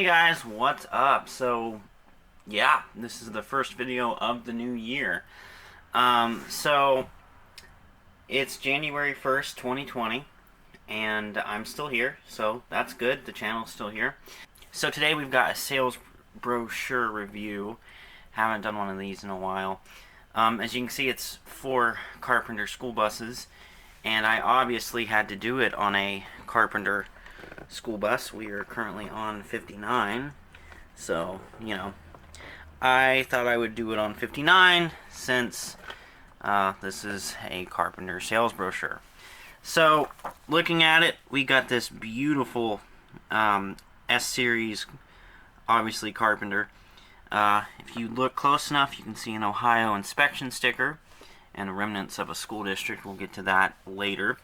Hey guys, what's up? So, yeah, this is the first video of the new year. So it's January 1st, 2020, and I'm still here, so that's good. The channel's still here. So today we've got a sales brochure review. Haven't done one of these in a while. As you can see, it's 4 Carpenter school buses, and I obviously had to do it on a Carpenter school bus. We are currently on 59, so I thought I would do it on 59 since this is a Carpenter sales brochure. So looking at it, we got this beautiful S-Series, obviously Carpenter. If you look close enough, you can see an Ohio inspection sticker and remnants of a school district. We'll get to that later.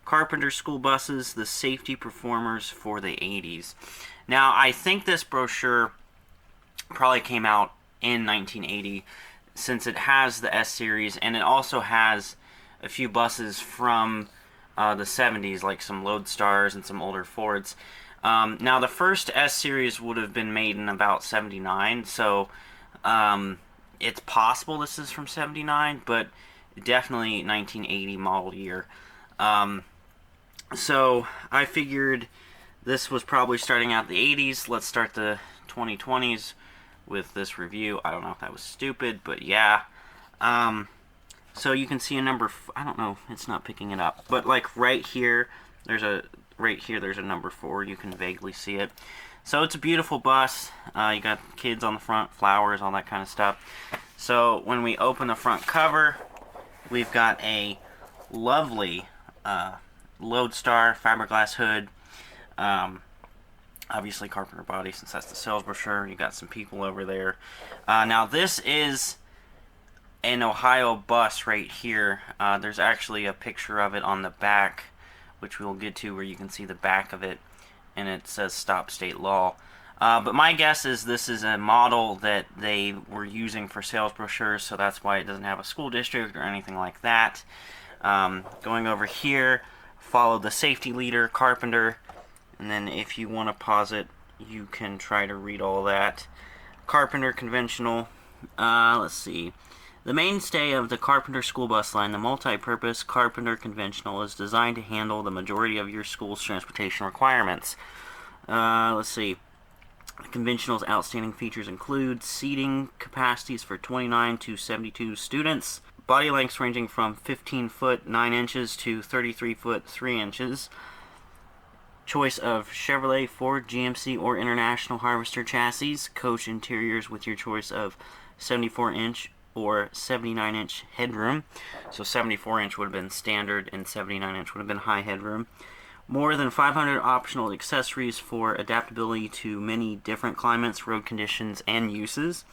Carpenter school buses, the safety performers for the 80s. Now, I think this brochure probably came out in 1980 since it has the S-Series, and it also has a few buses from the 70s, like some Lodestars and some older Fords. Now, the first S-Series would have been made in about 79, so it's possible this is from 79, but definitely 1980 model year. So I figured this was probably starting out the 80s. Let's start the 2020s with this review. I don't know if that was stupid, but yeah. So you can see a number, I don't know, it's not picking it up, but like right here, there's a number 4. You can vaguely see it. So it's a beautiful bus. You got kids on the front, flowers, all that kind of stuff. So when we open the front cover, we've got a lovely Lodestar fiberglass hood. Obviously Carpenter body, since that's the sales brochure. You got some people over there. Now this is an Ohio bus right here. There's actually a picture of it on the back, which we'll get to, where you can see the back of it, and it says "Stop State Law." But my guess is this is a model that they were using for sales brochures, so that's why it doesn't have a school district or anything like that. Going over here, follow the safety leader, Carpenter, and then if you want to pause it, you can try to read all that. Carpenter Conventional, let's see. The mainstay of the Carpenter school bus line, the multi-purpose Carpenter Conventional, is designed to handle the majority of your school's transportation requirements. Let's see. The Conventional's outstanding features include seating capacities for 29 to 72 students, body lengths ranging from 15 foot 9 inches to 33 foot 3 inches. Choice of Chevrolet, Ford, GMC, or International Harvester chassis. Coach interiors with your choice of 74-inch or 79-inch headroom. So 74-inch would have been standard and 79-inch would have been high headroom. More than 500 optional accessories for adaptability to many different climates, road conditions, and uses.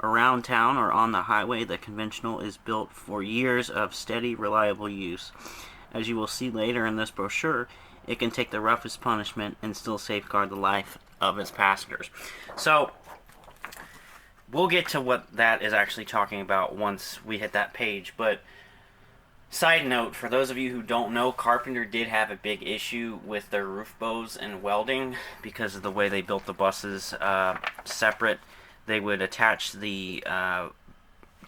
Around town or on the highway, the Conventional is built for years of steady, reliable use. As you will see later in this brochure, it can take the roughest punishment and still safeguard the life of its passengers. So, we'll get to what that is actually talking about once we hit that page, but side note, for those of you who don't know, Carpenter did have a big issue with their roof bows and welding because of the way they built the buses separate. They would attach the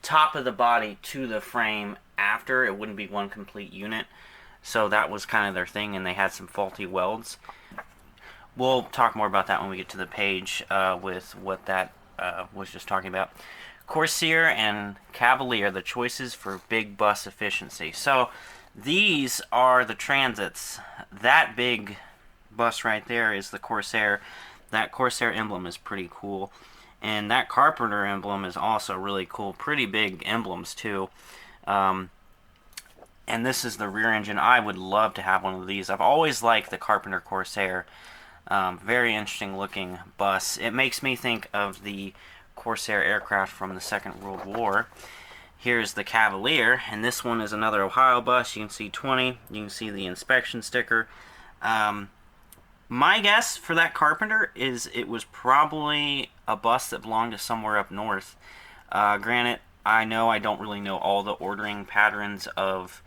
top of the body to the frame after. It wouldn't be one complete unit. So that was kind of their thing, and they had some faulty welds. We'll talk more about that when we get to the page with what that was just talking about. Corsair and Cavalier, the choices for big bus efficiency. So these are the transits. That big bus right there is the Corsair. That Corsair emblem is pretty cool. And that Carpenter emblem is also really cool. Pretty big emblems, too. And this is the rear engine. I would love to have one of these. I've always liked the Carpenter Corsair. Very interesting looking bus. It makes me think of the Corsair aircraft from the Second World War. Here's the Cavalier, and this one is another Ohio bus. You can see 20. You can see the inspection sticker. My guess for that Carpenter is it was probably a bus that belonged to somewhere up north. Granted, I know I don't really know all the ordering patterns of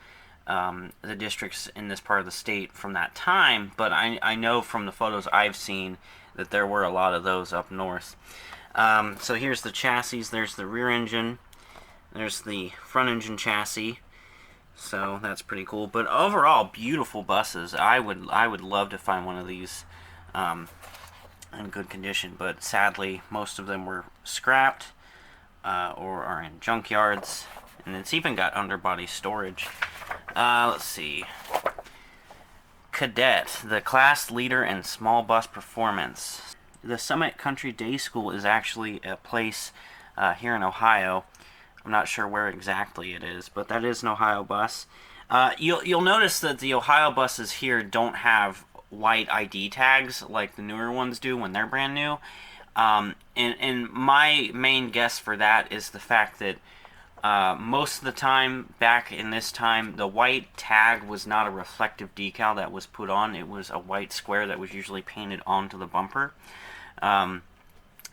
the districts in this part of the state from that time, but I know from the photos I've seen that there were a lot of those up north. So here's the chassis. There's the rear engine. There's the front engine chassis. So that's pretty cool. But overall, beautiful buses. I would love to find one of these in good condition. But sadly, most of them were scrapped or are in junkyards. And it's even got underbody storage. Let's see. Cadet, the class leader in small bus performance. The Summit Country Day School is actually a place here in Ohio. I'm not sure where exactly it is, but that is an Ohio bus. You'll notice that the Ohio buses here don't have white ID tags like the newer ones do when they're brand new. And my main guess for that is the fact that most of the time, back in this time, the white tag was not a reflective decal that was put on. It was a white square that was usually painted onto the bumper.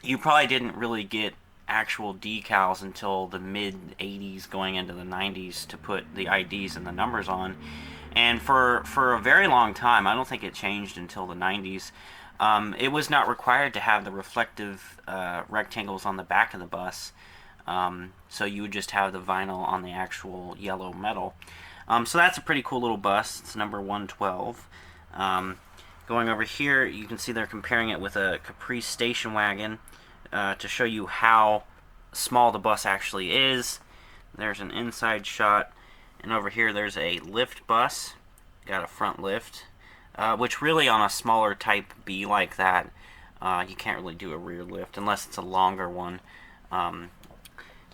You probably didn't really get actual decals until the mid 80s going into the 90s to put the IDs and the numbers on. And for a very long time, I don't think it changed until the 90s, it was not required to have the reflective rectangles on the back of the bus. So you would just have the vinyl on the actual yellow metal. So that's a pretty cool little bus. It's number 112. Going over here, you can see they're comparing it with a Caprice station wagon to show you how small the bus actually is. There's an inside shot. And over here, there's a lift bus. Got a front lift, which really on a smaller type B like that, you can't really do a rear lift unless it's a longer one. And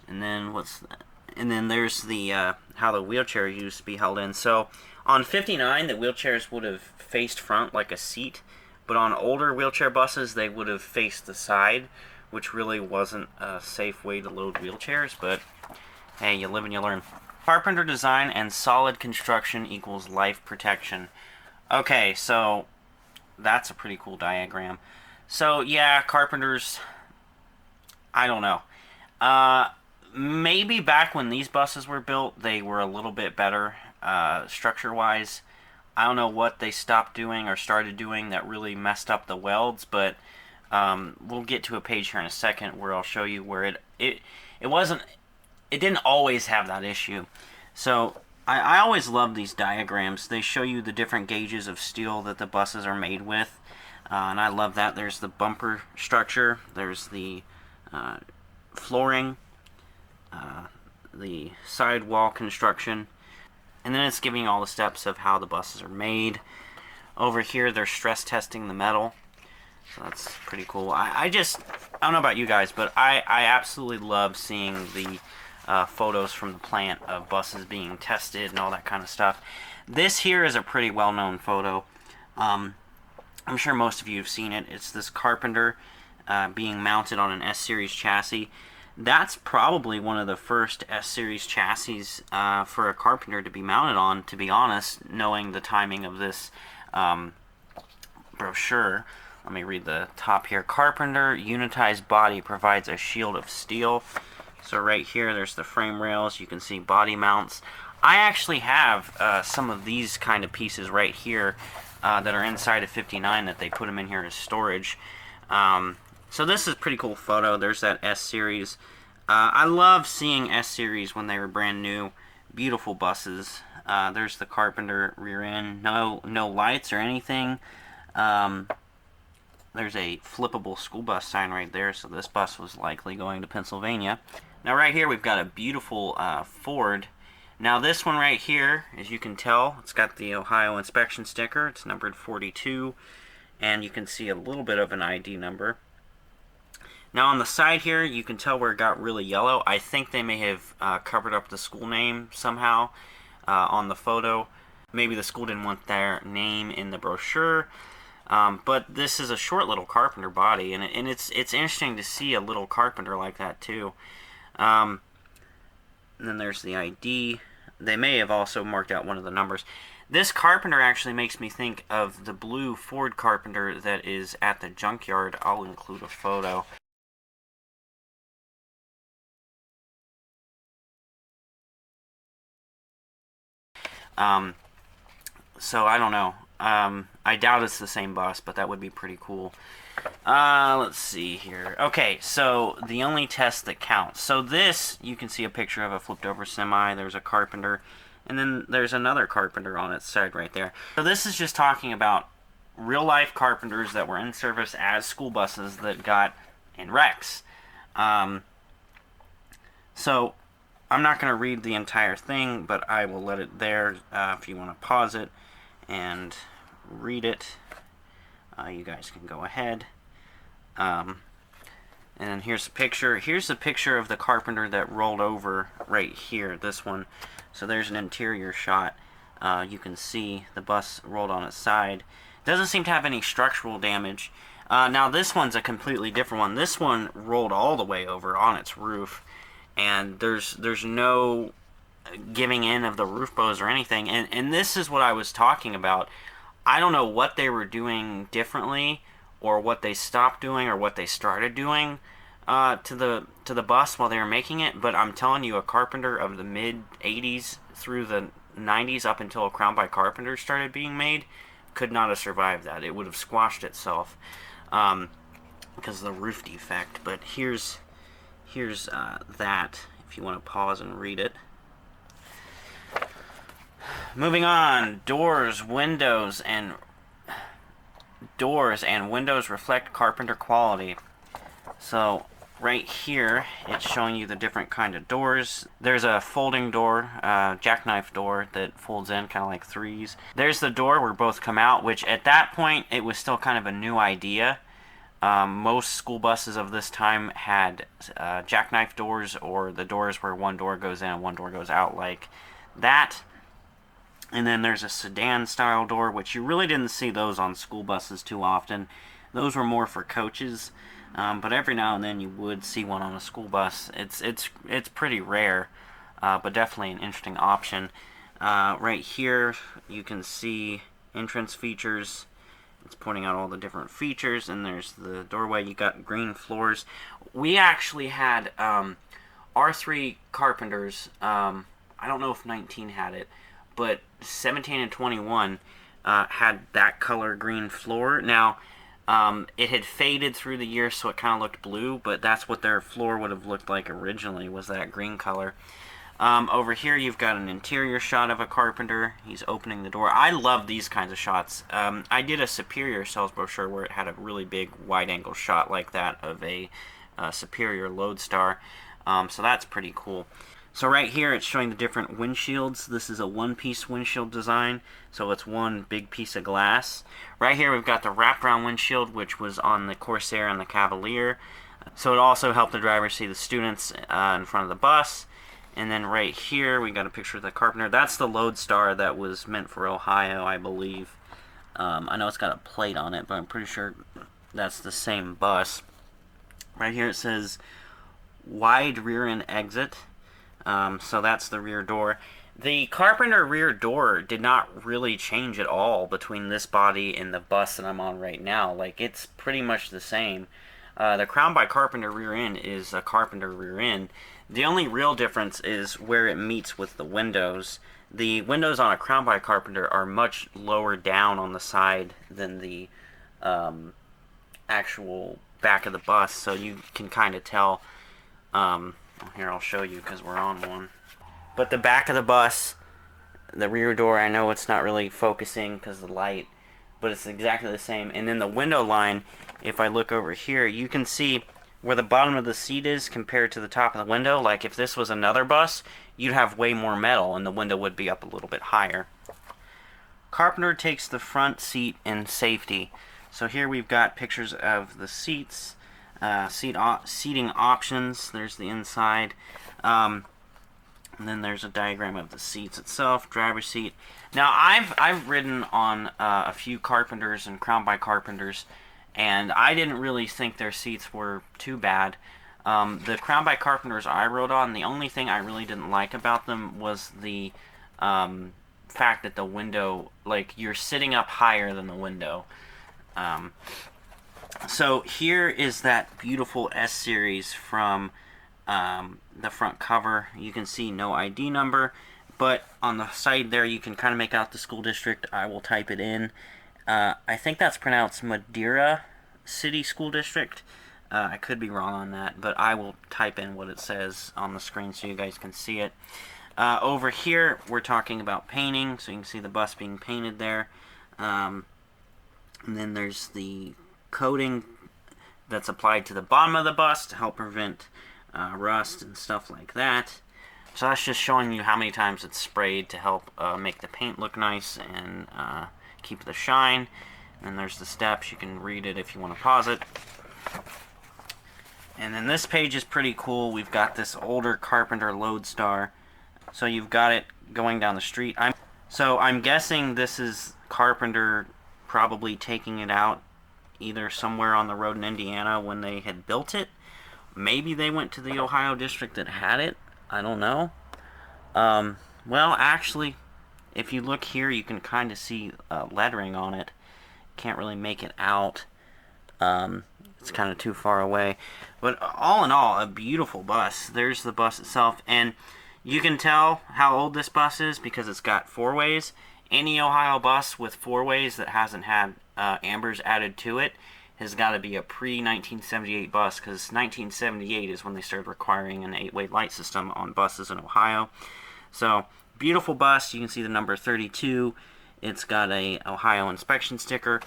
then there's the how the wheelchair used to be held in. So on 59, the wheelchairs would have faced front like a seat, but on older wheelchair buses, they would have faced the side, which really wasn't a safe way to load wheelchairs, but hey, you live and you learn. Carpenter design and solid construction equals life protection. Okay, so that's a pretty cool diagram. So yeah, carpenters, I don't know. Maybe back when these buses were built, they were a little bit better structure-wise. I don't know what they stopped doing or started doing that really messed up the welds, but we'll get to a page here in a second where I'll show you where it didn't always have that issue. So I always love these diagrams. They show you the different gauges of steel that the buses are made with, and I love that. There's the bumper structure, there's the flooring, the sidewall construction, and then it's giving you all the steps of how the buses are made. Over here, they're stress testing the metal, so that's pretty cool. I don't know about you guys, but I absolutely love seeing the photos from the plant of buses being tested and all that kind of stuff. This here is a pretty well-known photo. I'm sure most of you have seen it. It's this Carpenter being mounted on an S-Series chassis. That's probably one of the first S-Series chassis for a Carpenter to be mounted on, to be honest, knowing the timing of this brochure. Let me read the top here. Carpenter unitized body provides a shield of steel. So right here, there's the frame rails. You can see body mounts. I actually have some of these kind of pieces right here that are inside of 59 that they put them in here as storage. So this is a pretty cool photo. There's that S-Series. I love seeing S-Series when they were brand new. Beautiful buses. There's the Carpenter rear end. No lights or anything. There's a flippable school bus sign right there, so this bus was likely going to Pennsylvania. Now right here we've got a beautiful Ford. Now this one right here, as you can tell, it's got the Ohio inspection sticker. It's numbered 42, and you can see a little bit of an ID number. Now on the side here, you can tell where it got really yellow. I think they may have covered up the school name somehow on the photo. Maybe the school didn't want their name in the brochure. But this is a short little Carpenter body, and it's interesting to see a little Carpenter like that too. And then there's the ID. They may have also marked out one of the numbers. This Carpenter actually makes me think of the blue Ford Carpenter that is at the junkyard. I'll include a photo. So I don't know. I doubt it's the same bus, but that would be pretty cool. Let's see here. Okay, so the only test that counts. So this, you can see a picture of a flipped over semi. There's a Carpenter, and then there's another Carpenter on its side right there. So this is just talking about real life Carpenters that were in service as school buses that got in wrecks. So I'm not going to read the entire thing, but I will let it there. If you want to pause it and read it, you guys can go ahead. And then here's a picture. Here's a picture of the Carpenter that rolled over right here, this one. So there's an interior shot. You can see the bus rolled on its side. Doesn't seem to have any structural damage. Now this one's a completely different one. This one rolled all the way over on its roof, and there's no giving in of the roof bows or anything. And this is what I was talking about. I don't know what they were doing differently, or what they stopped doing, or what they started doing to the bus while they were making it. But I'm telling you, a Carpenter of the mid 80s through the 90s up until a Crown by Carpenter started being made could not have survived that. It would have squashed itself because of the roof defect. But here's that, if you want to pause and read it. Moving on, doors, windows, and windows reflect Carpenter quality. So right here, it's showing you the different kind of doors. There's a folding door, jackknife door that folds in, kind of like threes. There's the door where both come out, which at that point, it was still kind of a new idea. Most school buses of this time had jackknife doors, or the doors where one door goes in and one door goes out, like that. And then there's a sedan style door, which you really didn't see those on school buses too often. Those were more for coaches, but every now and then you would see one on a school bus. It's pretty rare, but definitely an interesting option. Right here you can see entrance features. It's pointing out all the different features, and there's the doorway. You got green floors. We actually had R3 Carpenters. I don't know if 19 had it, but 17 and 21 had that color green floor. Now, it had faded through the years, so it kind of looked blue, but that's what their floor would have looked like originally, was that green color. Over here, you've got an interior shot of a Carpenter. He's opening the door. I love these kinds of shots. I did a Superior sales brochure where it had a really big wide-angle shot like that of a Superior Lodestar, so that's pretty cool. So right here, it's showing the different windshields. This is a one-piece windshield design, so it's one big piece of glass. Right here, we've got the wraparound windshield, which was on the Corsair and the Cavalier. So it also helped the driver see the students in front of the bus. And then right here, we got a picture of the Carpenter. That's the Lodestar that was meant for Ohio, I believe. I know it's got a plate on it, but I'm pretty sure that's the same bus. Right here, it says wide rear end exit. So that's the rear door. The Carpenter rear door did not really change at all between this body and the bus that I'm on right now. Like, it's pretty much the same. The Crown by Carpenter rear end is a Carpenter rear end. The only real difference is where it meets with the windows. The windows on a Crown by Carpenter are much lower down on the side than the actual back of the bus, so you can kind of tell. Here, I'll show you because we're on one. But the back of the bus, the rear door, I know it's not really focusing because of the light, but it's exactly the same. And then the window line, if I look over here, you can see where the bottom of the seat is compared to the top of the window. Like, if this was another bus, you'd have way more metal and the window would be up a little bit higher. Carpenter takes the front seat in safety. So here we've got pictures of the seats. Seating options. There's the inside, and then there's a diagram of the seats itself. Driver's seat. Now I've ridden on a few Carpenters and Crown by Carpenters, and I didn't really think their seats were too bad. The Crown by Carpenters I rode on, the only thing I really didn't like about them was the fact that the window, like, you're sitting up higher than the window. So here is that beautiful S-Series from the front cover. You can see no ID number, But on the side there, you can kind of make out the school district. I will type it in. I think that's pronounced Madeira City School District. I could be wrong on that, but I will type in what it says on the screen so you guys can see it. Over here, we're talking about painting, so you can see the bus being painted there. And then there's the coating that's applied to the bottom of the bus to help prevent rust and stuff like that. So that's just showing you how many times it's sprayed to help make the paint look nice and keep the shine. And there's the steps. You can read it if you want to pause it. And then this page is pretty cool. We've got this older Carpenter Lodestar. So you've got it going down the street. I'm guessing this is Carpenter probably taking it out either somewhere on the road in Indiana when they had built it. Maybe they went to the Ohio district that had it. I don't know. Well, actually, if you look here, you can kind of see lettering on it. Can't really make it out. It's kind of too far away. But all in all, a beautiful bus. There's the bus itself. And you can tell how old this bus is because it's got four ways. Any Ohio bus with four ways that hasn't had ambers added to it has got to be a pre-1978 bus, because 1978 is when they started requiring an 8-way light system on buses in Ohio. So, beautiful bus. You can see the number 32. It's got a Ohio inspection sticker.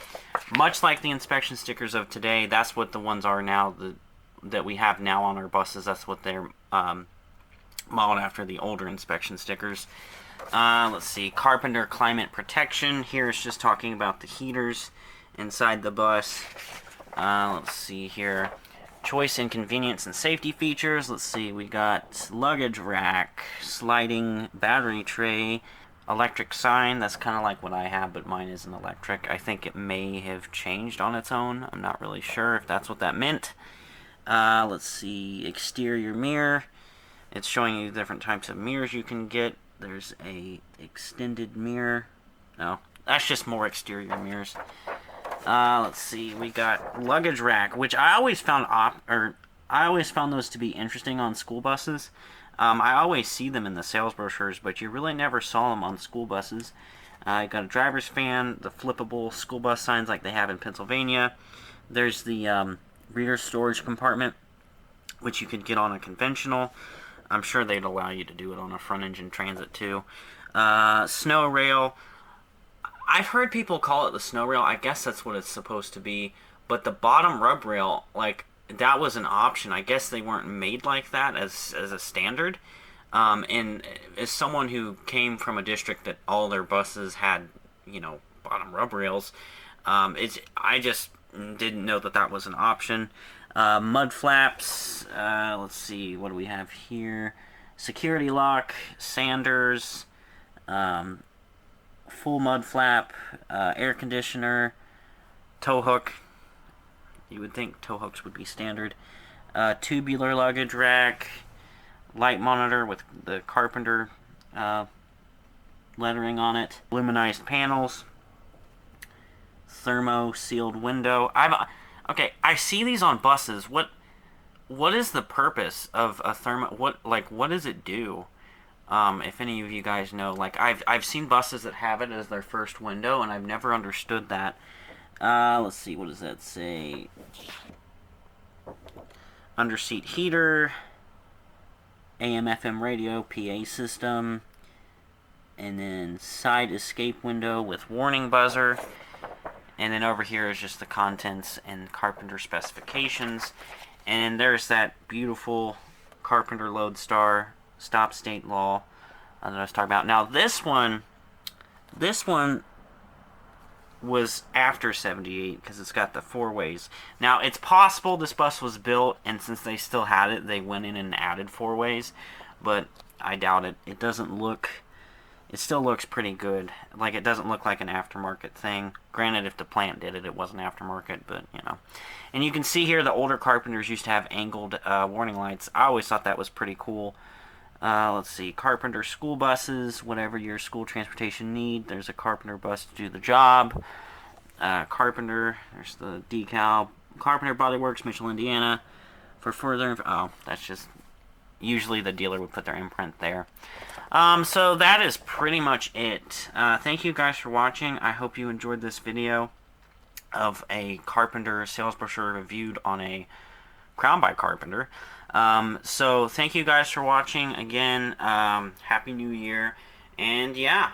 Much like the inspection stickers of today, that's what the ones are now that we have now on our buses. That's what they're modeled after, the older inspection stickers. Let's see, Carpenter Climate Protection. Here it's just talking about the heaters inside the bus. Let's see here. Choice, inconvenience, and safety features. Let's see, we got luggage rack, sliding battery tray, electric sign. That's kind of like what I have, but mine isn't electric. I think it may have changed on its own. I'm not really sure if that's what that meant. Let's see, exterior mirror. It's showing you different types of mirrors you can get. There's a extended mirror. No, that's just more exterior mirrors. Let's see, we got luggage rack, which I always found those to be interesting on school buses. I always see them in the sales brochures, but you really never saw them on school buses. You got a driver's fan, the flippable school bus signs like they have in Pennsylvania. There's the rear storage compartment, which you could get on a conventional. I'm sure they'd allow you to do it on a front engine transit too. Snow rail. I've heard people call it the snow rail. I guess that's what it's supposed to be. But the bottom rub rail, like, that was an option. I guess they weren't made like that as a standard. And as someone who came from a district that all their buses had, bottom rub rails, I just didn't know that was an option. Mud flaps. Let's see, what do we have here? Security lock, sanders, full mud flap, air conditioner, tow hook. You would think tow hooks would be standard. Tubular luggage rack, light monitor with the Carpenter lettering on it, aluminized panels, thermo sealed window. I see these on buses. What is the purpose of a thermo? What does it do? If any of you guys know, like I've seen buses that have it as their first window, and I've never understood that. Let's see, what does that say? Under seat heater, AM/FM radio, PA system, and then side escape window with warning buzzer. And then over here is just the contents and Carpenter specifications. And there's that beautiful Carpenter Lodestar stop state law that I was talking about. Now this one was after 78 because it's got the four ways. Now it's possible this bus was built and since they still had it, they went in and added four ways, but I doubt it. It still looks pretty good. Like, it doesn't look like an aftermarket thing. Granted, if the plant did it, it wasn't aftermarket, but, And you can see here the older Carpenters used to have angled warning lights. I always thought that was pretty cool. Let's see, Carpenter school buses, whatever your school transportation need. There's a Carpenter bus to do the job. Carpenter, there's the decal. Carpenter Body Works, Mitchell, Indiana. For further, that's just usually the dealer would put their imprint there. So that is pretty much it. Thank you guys for watching. I hope you enjoyed this video of a Carpenter sales brochure reviewed on a Crown by Carpenter. So thank you guys for watching. Again, Happy New Year. And yeah.